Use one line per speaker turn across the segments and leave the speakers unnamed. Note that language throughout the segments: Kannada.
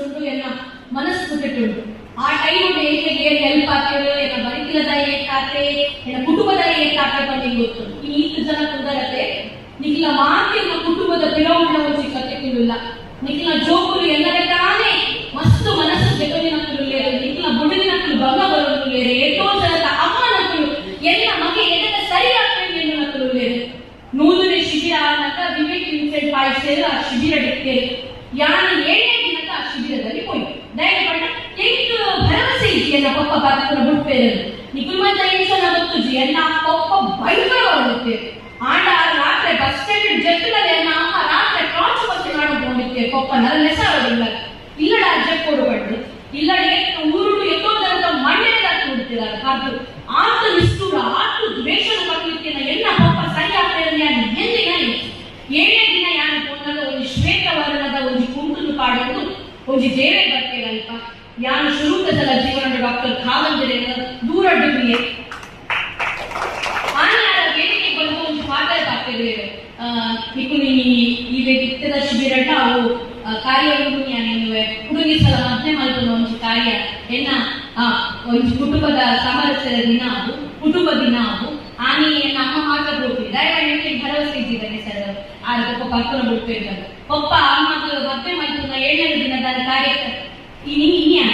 ಮನಸ್ಸುಂಟು ಎಲ್ಲ ಮನಸ್ಸು ಬಿಟ್ಟಿಟ್ಟು ಆ ಟೈಮ್ ಏಕೆ ಹೆಲ್ಪ್ ಆಗ್ತೇವೆ ಎಲ್ಲ ಬರಿತಿಲದ ಏಕಾತೆ ಎಲ್ಲ ಕುಟುಂಬದ ಏಕಾತೆ ಬಂದಿಗೆ ಗೊತ್ತು ಈ 8 ಜನ ಕುಂದರತೆ ನಿಖಿಲ ಮಾತಿನ ಕುಟುಂಬದ ಪಿರೌಂಡ್ನ ಒಂದು ಕಥೆಗಳಿಲ್ಲ ನಿಖಿಲ ಜೋಗುರು ಎಲ್ಲರ ತಾನೇ ಮಸ್ತ್ ಮನಸ್ಸು ಜಗವಿನಕ್ಕಲು ನಿಖಿಲ ಬುಡಿನಕ್ಕಲು ಭಂಗ ಬರೋದು ಎಷ್ಟೋ ಜನದ ಅಮ್ಮನಕ್ಕಲು ಎಲ್ಲ ಮಗೆ ಎದಕ್ಕೆ ಸರಿಯಾಗ್ತದೆ ಎಂದು ನಕ್ಕಲು ನೂಲುನೆ ಶಿಬಿರ ಅನ್ನಕ ವಿವೇಕ್ ವಿನ್ಸೆಂಟ್ ಪಾಯಿಸೇರು ಆ ಶಿಬಿರ ಡಿಕ್ತೇರು ಯಾನು 7ನೇ ದಿನದ ಆ ಶಿಬಿರದಲ್ಲಿ ಹೋಯ್ತು ದಯಪಟ್ಟ ಎಂಟು ಭರವಸೆ ಇದೆಯಲ್ಲ ಪಪ್ಪ ಬಾತನ ಬಿಡ್ತೇವೆ ನಿಖಿಲ್ ಮಂತ ಎನ್ಸನ ಗೊತ್ತುಜಿ ಎಲ್ಲ ಪಪ್ಪ ಭಯಂಕರವಾಗುತ್ತೆ ಆಂಡ ರಾತ್ರಿ ಬಸ್ ಸ್ಟ್ಯಾಂಡ್ ಜಟ್ಟಿನಲ್ಲಿ ಎಲ್ಲ ಅಮ್ಮ ರಾತ್ರಿ ಟಾರ್ಚ್ ಬಗ್ಗೆ ಮಾಡಿಕೊಂಡಿರ್ತೇವೆ ಪಪ್ಪ ನನ್ನ ನೆಸಾಡಿಲ್ಲ ಇಲ್ಲಡ ಅಜ್ಜಕ್ಕೋಡು ಬಡ್ಡು ಇಲ್ಲಡೆ ಊರುಡು ಎತ್ತೋದಂತ ಮಣ್ಣೆ ಹಾಕಿ ಬಿಡ್ತಿದ್ದಾರೆ ಕಾದು ಆತ ನಿಷ್ಠುರ ಆತ ದ್ವೇಷದ ಮಕ್ಕಳಿದ್ದೇನೆ ಎಲ್ಲ ಪಪ್ಪ ಸರಿ ಆಗ್ತದೆ ನಾನು ಎಂದಿನ 7ನೇ ದಿನ ಯಾನು ಪೊನ್ನದ ಒಂದು ಶ್ವೇತ ವರ್ಣದ ಒಂದು ಕುಂಟನ್ನು ಕಾಡುವುದು ಒಂದು ದೇವೇ ಬರ್ತೇನಲ್ಪ ಯಾನು ಶುರುಕದಲ ಜೀವನದ ಡಾಕ್ಟರ್ ಖಾವಂಜರೆ ದೂರ ಡಿಗ್ರಿಯೇ ಆನೆಯಾದ ವೇದಿಕೆ ಬಂದು ಒಂದು ಮಾತಾಡ್ತಾಗ್ತೇವೆ ನಿಖುನಿ ಈಗ ಇತ್ತದ ಶಿಬಿರಟ ಅವು ಕಾರ್ಯ ಹುಡುಗಿಯಾನೆನ್ನುವೆ ಹುಡುಗಿ ಸಲ ಮಧ್ಯೆ ಮಲ್ಪದ ಒಂದು ಕಾರ್ಯ ಎನ್ನ ಒಂದು ಕುಟುಂಬದ ಸಾಮರಸ್ಯದ ದಿನ ಅದು ಕುಟುಂಬ ದಿನ ಅದು ಆನೆ ಎನ್ನ ಅಮ್ಮ ಮಾತ್ರ ಹೋಗ್ತಿದ್ದೆ ದಯವಾಗಿ ಭರವಸೆ ಇದ್ದಿದ್ದಾನೆ ಸರ್ ಆಗ ಪಪ್ಪ ಬರ್ಕೊಂಡು ಬಿಡ್ತಿದ್ದ ಪಪ್ಪ ಅಮ್ಮ ಮಧ್ಯೆ ಮಲ್ಪದ 7ನೇ ದಿನದ ಕಾರ್ಯ ಇನ್ನೇ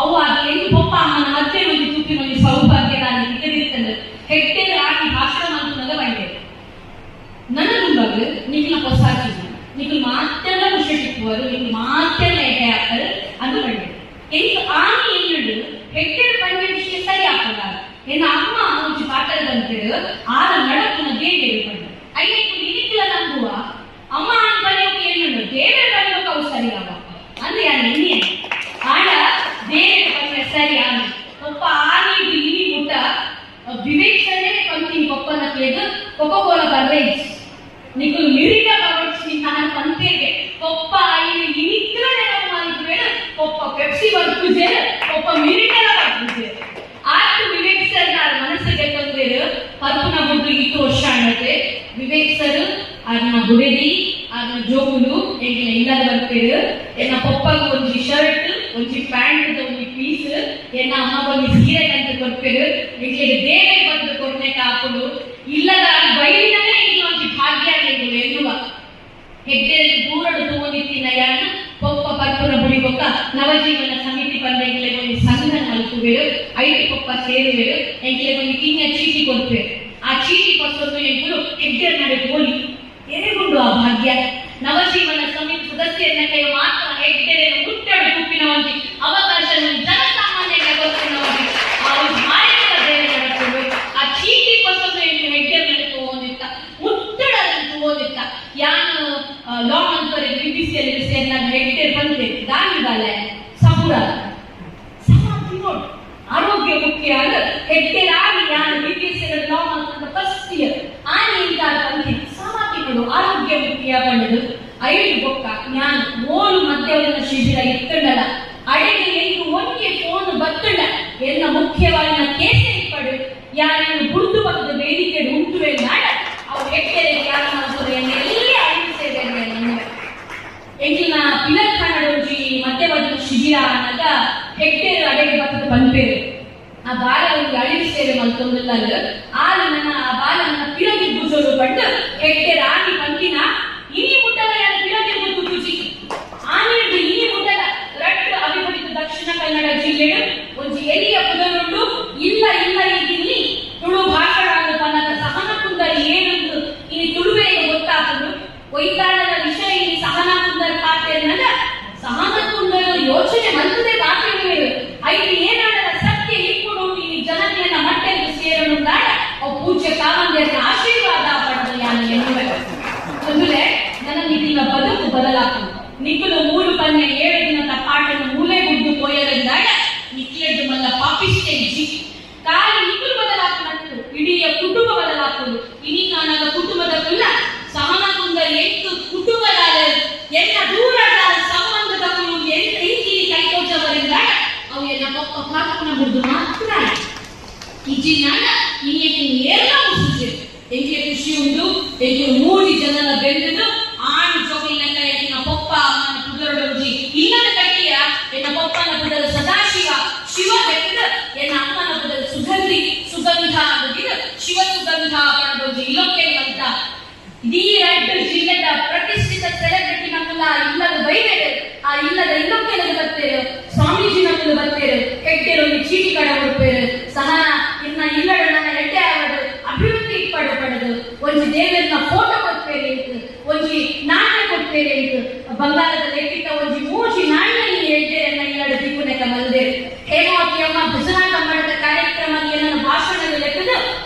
ಅವು ಅದು ಎಂದು ಪಪ್ಪ ಅಮ್ಮನ ಮಧ್ಯೆ ಒಂದು ತುಪ್ಪಿನಲ್ಲಿ ಸೌಭಾಗ್ಯದಲ್ಲಿ ಇದ್ದಿರ್ತಂದ್ರೆ ಹೆಕ್ಟೇರ್ ಆಗಿ ಭಾಷಣ ಮಾಡ್ಕೊಂಡಾಗ ಬಂದೆ ನನಗುಂಬಾಗ ನಿಖಿಲ ಹೊಸ ನಿಖಿಲ್ ಮಾತೆಲ್ಲ ಖುಷಿ ಸಿಕ್ಕುವರು ನಿಖಿಲ್ ಮಾತೆಲ್ಲ ಎಡೆ ಹಾಕ್ತಾರೆ ಅದು ಬಂದೆ ಎಂದು ಆನೆ ಎನ್ನುಡು ಹೆಕ್ಟೇರ್ ಬಂದ ವಿಷಯ ಸರಿ ಹಾಕಲ್ಲ ಎನ್ನ ಅಮ್ಮ ಒಂದು ಪಾತ್ರದಂತೇಳು ಆದ ನಡಕನ ದೇವೇರು ಬಂದ ಐದಕ್ಕೆ ನಿಖಿಲ ನಂಬುವ ಅಮ್ಮ ಬರೆಯೋಕೆ ಎನ್ನುಡು ದೇವೇ ಬರೆಯೋಕೆ ಅವು ಸರಿ ಅವ ಅಂದ್ರೆ ಯಾರು ಇನ್ನೇ ಆಡ ದೇವೇ ಬಂದ್ರೆ ಸರಿ ಆನೆ ಪಪ್ಪ ಆನೆ ಇಲ್ಲಿ ಊಟ ವಿವೇಕ್ಷಣೆ ಪಂಕ್ತಿ ಪಪ್ಪನ ಕೇಳಿದು ಕೊಕೊಕೋಲಾ ಬರ್ರೇಜ್ ನಿಖಿಲ್ ಮಿರಿಟ ಬರೋಡ್ಸಿ ನಾನು ಪಂಕ್ತಿಗೆ ಪಪ್ಪ ಇಲ್ಲಿ ಇನಿತ್ರನೆ ನಾವು ಮಾಡಿದ್ವಿ ಪಪ್ಪ ಪೆಪ್ಸಿ ಬರ್ತಿದ್ದೆ ಪಪ್ಪ ಮಿರಿಟಲ ಬರ್ತಿದ್ದೆ ಆಯ್ತು ವಿವೇಕ್ ಸರ್ ನಾನು ಮನಸ್ಸಿಗೆ ತಂದ್ರೆ ಪದ್ಮನ ಬುದ್ಧಿಗೆ ಇತ್ತು ವರ್ಷ ಅನ್ನತ್ತೆ ವಿವೇಕ್ ಸರ್ ಅದನ್ನ ಬುಡೆದಿ ಅದನ್ನ ಜೋಗುಲು ಎಂಗಿನ ಇಲ್ಲದ ಬರ್ತೀರು ಎನ್ನ ಪಪ್ಪಗೆ ಒಂದು ಶರ್ಟ್ ಒಂದು ಪ್ಯಾಂಟ್ ಒಂದು ಪೀಸ್ ಎನ್ನ ಅಮ್ಮ ಒಂದು ಸೀರೆ ಅಂತ ಕೊಡ್ತೀರು ಎಂಗಿಗೆ ದೇವೇ ಬಂದು ಕೊಡ್ನೆ ಹಾಕೊಂಡು ಇಲ್ಲದ ಬೈಲಿನಲ್ಲೇ ಇಲ್ಲಿ ಒಂದು ಭಾಗ್ಯ ಎನ್ನುವ ಹೆಗ್ಡೆಯಲ್ಲಿ ದೂರಡು ತಗೊಂಡಿತ್ತಿನ ಯಾರು ಪಪ್ಪ ಪರ್ಪುರ ಬುಡಿಗೊಕ್ಕ ನವಜೀವನ ಸಮಿತಿ ಬಂದ ಎಂಗಿಲೆ ಒಂದು ಸಂಘ ನಲ್ಕುವೇರು 5 ಪಪ್ಪ ಸೇರುವೇರು ಎಂಗಿಲೆ ಒಂದು ಕಿಂಗ ಚೀಟಿ ಕೊಡ್ತೇವೆ ಆ ಚೀಟಿ ಕೊಟ್ಟೊಂದು ಎಂಬುದು ಹೆಗ್ಡೆ ನಡೆ ಹೋಲಿ ಎರೆಗುಂಡು ಆ ಭಾಗ್ಯ ನವಜೀವನ ಸಮಿತಿ ಸದಸ್ಯರನ್ನ ಕೈ ಮಾತ್ರ ಹೆಗ್ಡೆಯನ್ನು ಮುಟ್ಟಡು ಗುಂಪಿನ ಒಂದು ಅವಕಾಶ ಜನಸಾಮಾನ್ಯರಿಗೆ ಗೊತ್ತಿನ ಒಂದು ಆ ಒಂದು ಮಾಯದ ಬೇರೆ ನಡೆಸಲು ಆ ಚೀಟಿ ಕೊಟ್ಟೊಂದು ಹೆಗ್ಡೆ ನಡೆ ತಗೊಂಡಿತ್ತ ಮುಟ್ಟಡನ್ನು ತಗೊಂಡಿತ್ತ ಯಾನು ಲಾ ಅಂತಾರೆ ಬಿಬಿಸಿಯಲ್ಲಿ ಸೇರಿದಾಗ ಹೆಗ್ಡೆ ಬಂದೆ ದಾನಿಗಾಲೆ ಸಪುರ ಸಮಾಧಿ ನೋಡಿ ಆರೋಗ್ಯ ಮುಖ್ಯ ಆಗ ಹೆಗ್ಡೆ ಆಗಿ ಯಾನು ಬಿಬಿಸಿಯಲ್ಲಿ ಲಾ ಅಂತ ಫಸ್ಟ್ ಇಯರ್ ಆನೆ ಇಂತ ಬಂದಿ ಸಮಾಧಿಗಳು ಆರೋಗ್ಯ ಮುಖ್ಯ ಬಂದದು 5 ಬೊಕ್ಕ ಜ್ಞಾನ 3 ಮಧ್ಯವರ್ಗದ ಶಿಬಿರ ಇತ್ತಂಡಲ ಅಡೆಗೆ ಎಂದು ಒಂದೇ ಫೋನ್ ಬತ್ತಂಡ ಎಲ್ಲ ಮುಖ್ಯವಾದ ಕೇಸ ಇಪ್ಪಡು ಯಾರನ್ನು ಬುಡ್ದು ಬಗ್ಗದ ವೇದಿಕೆ ಉಂಟುವೆ ನಾಡ ಅವು ಹೆಗ್ಡೆರೆ ಯಾರ ಮಾಡ್ತಾರೆ ಎಲ್ಲಿ ಅಳಿಸೇವೆ ಎಂಗಿನ ಪಿಲರ್ ಖಾನಡೋಜಿ ಮಧ್ಯವರ್ಗದ ಶಿಬಿರ ಅನ್ನದ ಹೆಗ್ಡೆರು ಅಡೆಗೆ ಬಗ್ಗದ ಬಂದ್ಬೇರೆ ಆ ಬಾಲವನ್ನು ಅಳಿಸೇವೆ ಮಲ್ತೊಂದಿಲ್ಲ ಆಗ ನನ್ನ ಆ ಬಾಲನ್ನ ಪಿರಗಿ ಬುಜೋರು ಬಂದು ಹೆಗ್ಡೆ ರಾಗಿ ಪಂಕಿನ ಇನಿ ಮುಟ್ಟದ ಯಾರು ಪಿರಗಿ ಬುದ್ದು ಬುಜಿ ಆನೆಯದು ಇನಿ ಮುಟ್ಟದ ರಟ್ಟು ಅವಿಭಜಿತ ದಕ್ಷಿಣ ಕನ್ನಡ ಜಿಲ್ಲೆಯ ಒಂದು ಎಲಿಯ ಪುದರುಂಡು ಇಲ್ಲ ಇಲ್ಲ ಇಲ್ಲಿ ತುಳು ಭಾಷಣ ತನ್ನದ ಸಹನ ಕುಂದರಿ ಏನೊಂದು ಈ ತುಳುವೆಗೆ ಗೊತ್ತಾಗದು ಒಯ್ತಾಳದ ವಿಷಯ ಈ ಸಹನ ಕುಂದರ ಪಾತ್ರೆ ಅನ್ನದ ಸಹನ ಕುಂದರ ಯೋಚನೆ ಮಲ್ತದೆ ಬಾಕಿವೆ ಐದು ಏನಾಡದ ಸತ್ಯ ಇಪ್ಪುಡು ಈ ಜನತೆಯನ್ನ ಮಟ್ಟೆಗೆ ಸೇರನುಂದಾಡ ಅವು ಪೂಜ್ಯ ಕಾವಂದಿಯರ ಆಶೀರ್ವಾದ ಪಡೆದು ಯಾನು ಎನ್ನುವೆ ಅಂದ್ರೆ ನನ್ನ ನಿಖಿಲ ಬದುಕು ಬದಲಾಗ್ತದೆ ನಿಖಿಲು 3 ಪನ್ನೆ 7 ದಿನದ ಪಾಠವನ್ನು ಮೂಲೆ ಗುಡ್ಡು ಕೊಯ್ಯಲೆಂದಾಗ ನಿಖಿಲದ್ದು ಮಲ್ಲ ಪಾಪಿಷ್ಟೇ ಜಿ ಕಾಲಿ ನಿಖಿಲು ಬದಲಾಗ್ತದೆ ಇಡೀ ಕುಟುಂಬ ಬದಲಾಗ್ತದೆ ಇಡೀ ನಾನಾದ ಕುಟುಂಬದ ಕುಲ್ಲ ಸಹನ ಕುಂದರ ಎಷ್ಟು ಕುಟುಂಬದ ಎಲ್ಲ ದೂರದ ಸಂಬಂಧದ ಕುಲು ಎಂತ ರೀತಿ ಕೈತೋಚವರಿಂದ ಅವು ಎಲ್ಲ ಪಪ್ಪ ಪಾಪನ ಬಿಡುದು ಮಾತ್ರ ಇಜಿನಾನ ಇನ್ನೇನು ಎಲ್ಲ ಮುಸುಜೆ ಎಂಗೆ ಖುಷಿ ಉಂಟು ಎಂಗೆ 3 ಜನರ ಬೆಂದದು ಆಣು ಜೋಗಿನ ಕೈಯಿನ ಪಪ್ಪ ಅಮ್ಮನ ಕುದುರಡೋಜಿ ಇಲ್ಲ ಚೀಟಿ ಕಡ ಉಡುಪೇರು ಸಹನ ಇನ್ನ ಇಲ್ಲಡ ನನ್ನ ಎಡ್ಡೆ ಆವಡು ಅಭಿವೃದ್ಧಿ ಪಡು ಪಡೆದು ಒಂಜಿ ದೇವರನ್ನ ಫೋಟೋ ಕೊಡ್ತೇವೆ ಅಂತ ಒಂಜಿ ನಾಣ್ಯ ಕೊಡ್ತೇವೆ ಅಂತ ಬಂಗಾರದ ಲೆಕ್ಕಿಟ್ಟ ಒಂಜಿ ಮೂಜಿ ನಾಣ್ಯ ಈ ಎಡ್ಡೆಯನ್ನ ಇಲ್ಲಡ ದಿಕ್ಕುನೆಕ ಮಲ್ದೆ ಹೇಮಾವತಿ ಅಮ್ಮ ಭಜನಾ ಕಮ್ಮಡದ ಕಾರ್ಯಕ್ರಮ ಏನನ್ನು ಭಾಷಣದ ಲೆಕ್ಕದ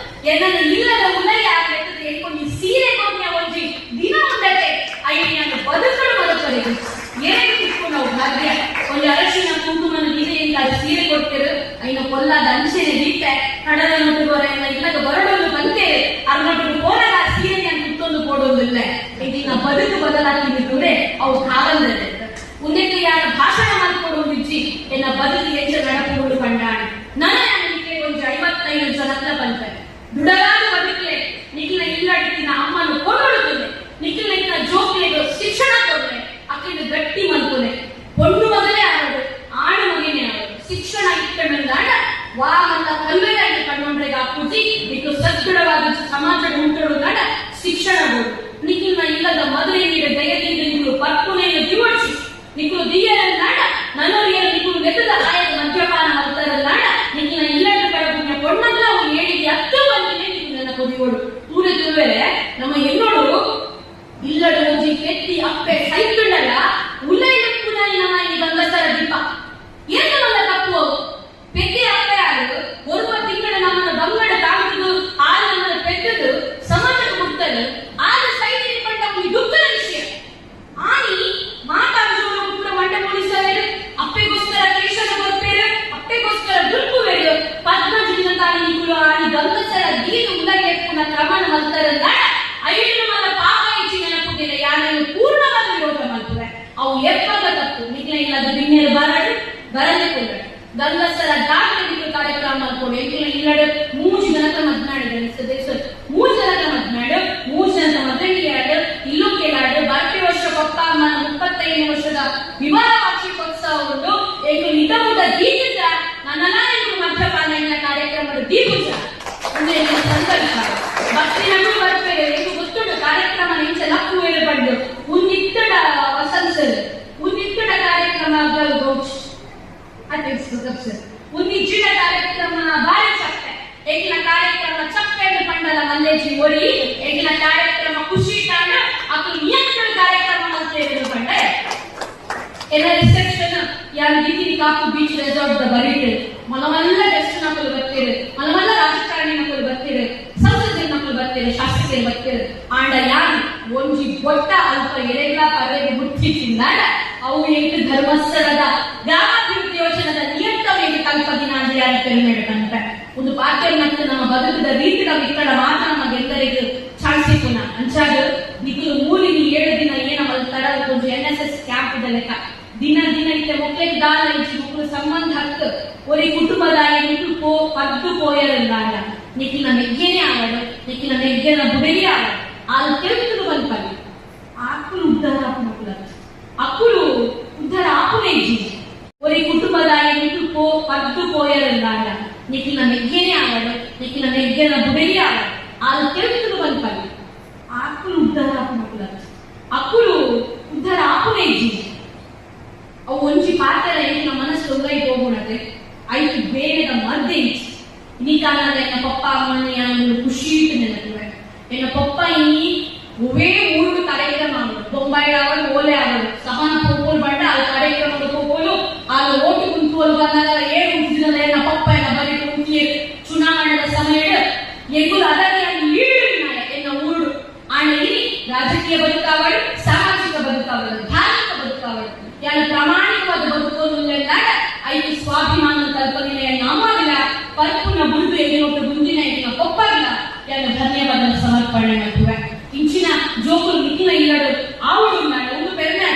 ಏನನ್ನು ಇಲ್ಲದ ಉಲಯ ಲೆಕ್ಕದ ಹೇಳ್ಕೊಂಡು ಸೀರೆ ಕೊಡ್ತೀಯ ಒಂಜಿ ದಿನ ಉಂಡದೆ ಅಯ್ಯನ್ನ ಬದುಕಲು ಬದುಕಬೇಕು ಏನು ತಿಕ್ಕು ನಾವು ಭಾಗ್ಯ ಒಂದು ಅರಶಿನ ಕುಂಕುಮನ ದಿನೆಯಿಂದ ಸೀರೆ ಕೊಡ್ತೇವೆ ಐನ ಕೊಲ್ಲಾದ ಅಂಚೆನೆ ಬಿಟ್ಟೆ ಕಡಲ ಮುಟ್ಟುವರ ಇಲ್ಲದ ಬರಡೊಂದು ಬಂತೇವೆ ಅರ್ನಟ್ಟು ಹೋರಾಗ ಸೀರೆಗೆ ಕುತ್ತೊಂದು ಕೊಡೋದಿಲ್ಲ ಇದೀಗ ಬದುಕು ಬದಲಾಗಿ ಬಿಟ್ಟರೆ ಅವು ಕಾಲದಲ್ಲಿ ಉನ್ನತ ಯಾರ ಭಾಷಣ ಮಾಡಿಕೊಡುವುದಿಚ್ಚಿ ಎನ್ನ ಬದುಕು ಹೆಚ್ಚು ನಡಪುಗಳು ಕಂಡಾಣ ನನ್ನ ನಿಮಗೆ ಒಂದು 55 ಜನತ್ರ ಬಂತಾರೆ ದುಡಲಾದ ಬದುಕಲೆ ನಿಖಿಲ ಇಲ್ಲಡಿನ ಅಮ್ಮನ ಕೊಂಡೊಡುತ್ತದೆ ನಿಖಿಲಿನ ಜೋಕ್ಲೆಗೆ ಶಿಕ್ಷಣ ಕೊಡ್ಲೆ ಅಕ್ಕಿನ ಗಟ್ಟಿ ಮಲ್ಕೊಲೆ ಒಂದು ಮಗಲೇ ಆಡೋದು ಆಡು ಮಗನೇ ಆಡೋದು ಶಿಕ್ಷಣ ಇಟ್ಟಮೇಲಾಡ ವಾಹನ ಕಲ್ವೆಯಾಗಿ ಕಣ್ಣೊಂಡ್ರೆಗೆ ಹಾಕುತ್ತಿ ನಿಖಿಲು ಸದೃಢವಾದ ಸಮಾಜದ ಉಂಟೊಡುಗಾಡ ಶಿಕ್ಷಣ ಬೋಡು ನಿಖಿಲ್ನ ಇಲ್ಲದ ಮದುವೆ ನೀಡ ದಯದಿಂದ ನಿಖಿಲು ಪರ್ಪುನೆಯನ್ನು ತಿವಡಿಸಿ ನಿಖಿಲು ದಿಯರನ್ನಾಡ ನನ್ನೋರಿಯರು ನಿಖಿಲು ನೆತ್ತದ ಆಯದ ಮದ್ಯಪಾನ ಮಾಡ್ತಾರಲ್ಲಾಡ ನಿಖಿಲ ಇಲ್ಲದ ಕಡಪುಣ್ಯ ಕೊಂಡಲ್ಲ ಅವು ಹೇಳಿಗೆ ಹತ್ತು ಬಂದಿನೇ ನಿಖಿಲು ನನ್ನ ಕೊದಿಗೋಡು ತೂರೆ ತುರುವೆ ನಮ್ಮ ಹೆಣ್ಣೋಡು ಇಲ್ಲದ ಒಂಜಿ ಕೆತ್ತಿ ಅಪ್ಪೆ ಸೈಕಂಡಲ್ಲ ಉಲ್ಲೈನಕ್ಕೂ ನಮ್ಮ ಈ ಗಂಗಸರ ದೀಪ ಏನು ನಮ್ಮ ತಪ್ಪು ಪೆದ್ದೆ ಅಪ್ಪೆ ಆಡು ಒರ್ವ ತಿಂಗಳ ನಮ್ಮನ್ನ ಬಂಗಡ ತಾಗುದು ಆಗ ನಮ್ಮನ್ನ ಪೆದ್ದದು ಸಮಾಜಕ್ಕೆ ಕೊಡ್ತಾರೆ ಆಗ ಸೈಡ್ ಇಟ್ಕೊಂಡ ಒಂದು ದುಃಖದ ವಿಷಯ ಆನಿ ಮಾತಾಡುವವರು ಕೂಡ ಮಂಡ ಪೊಲೀಸರು ಅಪ್ಪೆಗೋಸ್ಕರ ಕೇಶನ ಬರ್ತಾರೆ ಅಪ್ಪೆಗೋಸ್ಕರ ದುರ್ಪುವೇರು 15 ದಿನ ತಾಳಿ ನಿಗುಲು ಆನಿ ಗಂಗಸರ ದೀನ ಉಲ್ಲಗೆ ಕ್ರಮಣ ಮಾಡ್ತಾರಲ್ಲ ಐದು ಮನ ಪಾಪ ಹೆಚ್ಚಿ ನೆನಪುದಿಲ್ಲ ಯಾರನ್ನು ಪೂರ್ಣವಾಗಿ ವಿರೋಧ ಮಾಡ್ತಾರೆ ಅವು ಎಪ್ಪಗ ತಪ್ಪು ನಿಗ್ಲ ಇಲ್ಲದ ದಿನ್ನೇರು ಬರದೇ ಕೊಡ್ಬೇಡ ಗಂಗಸರ ದಾಖಲೆ ಕಾರ್ಯಕ್ರಮ ಮಾಡ್ಕೊಂಡು ಎಂಟಿನ ಇಲ್ಲಡ 3 ಜನಕ ಮದ್ನಾಡಿದ್ದಾರೆ ಸದಸ್ಯರು 3 ಜನಕ ಮದ್ನಾಡು 3 ಜನಕ ಮದ್ದಂಡಿಗೆ ಆಡು ಇಲ್ಲೂ ಕೇಳಾಡು ಬಾಕಿ ವರ್ಷ ಪಪ್ಪ ಅಮ್ಮನ 35 ವರ್ಷದ ವಿವಾಹ ವಾರ್ಷಿಕೋತ್ಸವ ಉಂಟು ಏಕೆ ನಿಧಮುದ ದೀಪಿಸ ನನ್ನನ್ನ ಮದ್ಯಪಾನ ಕಾರ್ಯಕ್ರಮದ ದೀಪಿಸ ಅಂದ್ರೆ ಸಂಕಲ್ಪ ಭಕ್ತಿ ನಮಗೂ ಬರ್ತೇವೆ ಇದು ಗೊತ್ತುಂಟು ಕಾರ್ಯಕ್ರಮ ನಿಂಚ ಲಕ್ಕು ವೇಳೆ ಪಡ್ಡು ಉನ್ನಿತ್ತಡ ವಸಂಸರು ಉನ್ನಿತ್ತಡ ಕಾರ್ಯಕ್ರಮ ಉನ್ನಿಚ್ಚಿನ ಕಾರ್ಯಕ್ರಮ ಭಾರಿ ಚಪ್ಪೆ ಏಕಿನ ಕಾರ್ಯಕ್ರಮ ಚಪ್ಪೆ ಪಂಡಲ ಮಲ್ಲೇಜಿ ಓಡಿ ಏಕಿನ ಕಾರ್ಯಕ್ರಮ ಖುಷಿ ಕಾಂಡ ಅಕ್ಕಲು ನಿಯಂತ್ರಣ ಕಾರ್ಯಕ್ರಮ ಮಾಡ್ತೇವೆ ಪಂಡೆ ಎಲ್ಲ ರಿಸೆಪ್ಷನ್ ಯಾರು ಗಿರಿ ಕಾಪು ಬೀಚ್ ರೆಸಾರ್ಟ್ ಬರೀತಾರೆ ಮನವಲ್ಲ ಗೆಸ್ಟ್ ಮಕ್ಕಳು ಬರ್ತಾರೆ ಮನವಲ್ಲ ರಾಜಕಾರಣಿ ಮಕ್ಕಳು ಬರ್ತಾರೆ ಸಂಸದೀಯ ಮಕ್ಕಳು ಬರ್ತಾರೆ ಶಾಸಕರು ಬರ್ತಾರೆ ಆಂಡ ಯಾರು ಒಂಜಿ ಬೊಟ್ಟ ಅಲ್ಪ ಎರೆಗಳ ಪದವಿ ಮುಚ್ಚಿಸಿದಾಗ ಅವು 8 ಧರ್ಮಸ್ಥಳದ ಗ್ರಾಮಾಭಿವೃದ್ಧಿ ಯೋಜನೆದ ನಿಯಂತ್ರಣ ಕಲ್ಪದಿನ ಅಂತ ಯಾರು ಕರಿಮೇಡಕಂತ ಒಂದು ಪಾತ್ರ ಮತ್ತು ನಮ್ಮ ಬದುಕದ ರೀತಿಯ ವಿಕಳ ಮಾತ್ರ ನಮಗೆಲ್ಲರಿಗೂ ಚಾಡಿಸಿಪುನ ಅಂಚಾಗ ನಿಖಿಲು ಮೂಲಿನಿ 7 ದಿನ ಏನ ಮಲ್ತಾರ ಒಂದು NSS ಕ್ಯಾಂಪ್ ಲೆಕ್ಕ ದಿನ ಇತ್ತೆ ಮಕ್ಕಳಿಗೆ ದಾಲ ಇಚ್ಚಿ ಮಕ್ಕಳು ಸಂಬಂಧ ಹಕ್ಕು ಒರಿ ಕುಟುಂಬದ ನಿಖಿಲು ಪದ್ದು ಪೋಯರಲ್ಲಾಗ ನಿಖಿಲ ನೆಗ್ಗೆನೇ ಆವಡು ನಿಖಿಲ ನೆಗ್ಗೆನ ಬುಡಲಿ ಆವಡು ಆಗ ಕೆಲ್ಸಲು ಬಂದ್ಪಲ್ಲಿ ಆಕುಲು ಉದ್ಧಾರ ಮಕ್ಕಳ ಅಕ್ಕುಲು ಉದ್ಧಾರ ಆಪುನೇ ಜೀವಿ ಒರಿ ಕುಟುಂಬದ ನಿಖಿಲು ಪದ್ದು ಪೋಯರಲ್ಲಾಗ ನಿಖಿಲ ನೆಗ್ಗೆನೇ ಆವಡು ನಿಖಿಲ ನೆಗ್ಗೆನ ಬುಡಲಿ ಆವಡು ಆಗ ಕೆಲ್ಸಲು ಬಂದ್ಪಲ್ಲಿ ಆಕುಲು ಉದ್ಧಾರ ಮಕ್ಕಳ ಅಕ್ಕುಲು ಉದ್ಧಾರ ಆಪುನೇ ಜೀವಿ ಅವು ಒಂಜಿ ಪಾತ್ರ ನಮ್ಮ ಮನಸ್ಸು ಉಲ್ಲೈ ಹೋಗುಣದೆ ಐದು ಬೇರೆದ ಮಧ್ಯೆ ಇಚ್ಚಿ ಇನ್ನಿ ಕಾಲದ ಎನ್ನ ಪಪ್ಪ ಅಮ್ಮನ ಖುಷಿ ಇಟ್ಟು ನೆನಪುವೆ ಎನ್ನ ಪಪ್ಪ ಇನ್ನಿ ಒವೇ 3 ಕಾರ್ಯಕ್ರಮ ಆಗೋದು ಬೊಂಬಾಯಿ ಆಗೋದು ಓಲೆ ಆಗೋದು ಸಹನ ಪೋಪೋಲ್ ಬಂಡ ಆ ಕಾರ್ಯಕ್ರಮದ ಪೋಪೋಲು ಆಗ ಓಟು ಕುಂತುವಲು ಬಂದಾಗ 7 ದಿನದ ಎನ್ನ ಪಪ್ಪ ಎನ್ನ ಬರೀ ಕುಂತಿ ಚುನಾವಣೆದ ಸಮಯ ಎಗುಲು ಅದಕ್ಕೆ ಈಡು ಎನ್ನ ಊರು ಆಣ ಇಲ್ಲಿ ರಾಜಕೀಯ ಬದುಕಾವಳು ಸಾಮಾಜಿಕ ಬದುಕಾವಳು ಧಾರ್ಮಿಕ ಬದುಕಾವಳು ಯಾರು ಪ್ರಾಮಾಣಿಕವಾದ ಬದುಕೋದಿಲ್ಲ 5 ಸ್ವಾಭಿಮಾನ ಕಲ್ಪನೆಯ ನಾಮವಿಲ್ಲ ಪರಿಪೂರ್ಣ ಬುಂದು ಎನ್ನುವ ಮುಂದಿನ ಎನ್ನುವ ಕೊಪ್ಪಾಗಿಲ್ಲ ಯಾರು ಧನ್ಯವಾದ ಸಮರ್ಪಣೆ ಮಾಡುವೆ ಇಂಚಿನ ಜೋಕುಲು ನಿಖಿಲ ಇಲ್ಲಡು ಆವಡು ಒಂದು ಬೆರನೆ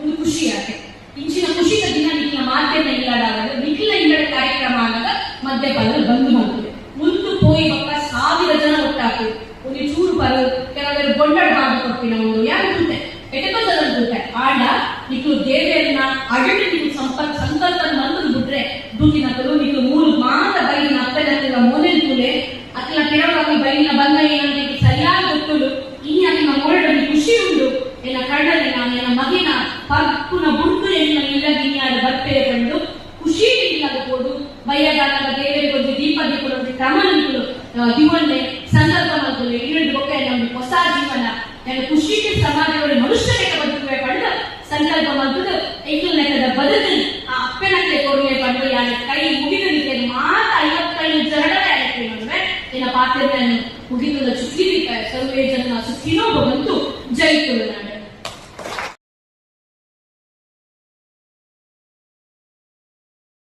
ಒಂದು ಖುಷಿ ಆಗುತ್ತೆ ಇಂಚಿನ ಖುಷಿಯ ದಿನ ನಿಖಿಲ ಮಾಧ್ಯಮ ಇಲ್ಲಡಾಗದು ನಿಖಿಲ ಇಲ್ಲಡ ಕಾರ್ಯಕ್ರಮ ಆದಾಗ ಮಧ್ಯಪಾಲರು ಬಂದು ಮಾಡ್ತದೆ ಮುಂದು ಪೋಯಿ ಬಕ್ಕ 1000 ಜನ ಒಟ್ಟಾಕು ಒಂದು ಚೂರು ಬರು ಕೆಲವರು ಬೊಂಡಡ ಬಾಡು ಕೊಡ್ತೀನಿ ಒಂದು ಯಾರು ಗುಂಟೆ ಎಟೆಕೋಸದ ಗುಂಟೆ ಆಡ ನಿಖಿಲು ದೇವೇರಿನ ಅಡಳಿ ನಿಖಿಲು ಸಂಕಲ್ಪ ಮಂದು ಬಿಟ್ರೆ ದುಡ್ಡಿನಕಲು ನಿಖಿಲು 3 ಮಾತ್ರ ಬೈಲಿನ ಅಪ್ಪೆಲ್ಲ ಮೊದಲು ತುಲೆ ಅಕ್ಲ ಕೆಲವಾಗಿ ಬೈಲಿನ ಬಂದ ಏನಂತ ಸರಿಯಾಗಿ ಗೊತ್ತುಳು ಇನ್ನು ಅಕ್ಕಿನ ಮೋರಡಲ್ಲಿ ಖುಷಿ ಉಂಡು ಎಲ್ಲ ಕಣ್ಣಲ್ಲಿ ನಾನು ನನ್ನ ಮಗಿನ ಪರ್ಪುನ ಬುಡ್ದು ಎನ್ನ ಇಲ್ಲದಿನ್ಯಾರು ಬರ್ತೇವೆ ಕಂಡು ಖುಷಿ ಇಲ್ಲಬಹುದು ಬಯ್ಯದಾನಾಗ ದೇವರಿಗೆ ಒಂದು ದೀಪ ದೀಪಗಳು ಒಂದು ಕ್ರಮಗಳು ದಿವನ್ನೆ ಸಂದರ್ಭ ಮಲ್ತಲು ಇನ್ನೊಂದು ಬೊಕ್ಕ ನಮ್ಗೆ ಹೊಸ ಜೀವನ ಖುಷಿಗೆ ಸಮಾಜದಲ್ಲಿ ಮನುಷ್ಯನಿಗೆ ಬದುಕುವೆ ಪಡೆದ ಸಂಕಲ್ಪ ಮಲ್ತದು ಎಂಕಲ್ನೆಕ್ಕದ ಬದುಕು ಆ ಅಪ್ಪನಕ್ಕೆ ಕೊಡುವೆ ಪಡೆದು ಯಾರ ಕೈ ಮುಗಿದಲಿಕ್ಕೆ ಮಾತ್ರ 55 ಜರಡವೇ ಆಗಕ್ಕೆ ನೋಡುವೆ ಇನ್ನ ಪಾತ್ರೆಯನ್ನು ಮುಗಿದ ಚುಕ್ಕಿಲಿಕ್ಕೆ ಸರ್ವೇ ಜನ ಸುಖಿನೋ ಬಂತು ಜೈ ತುಳುನಾಡು.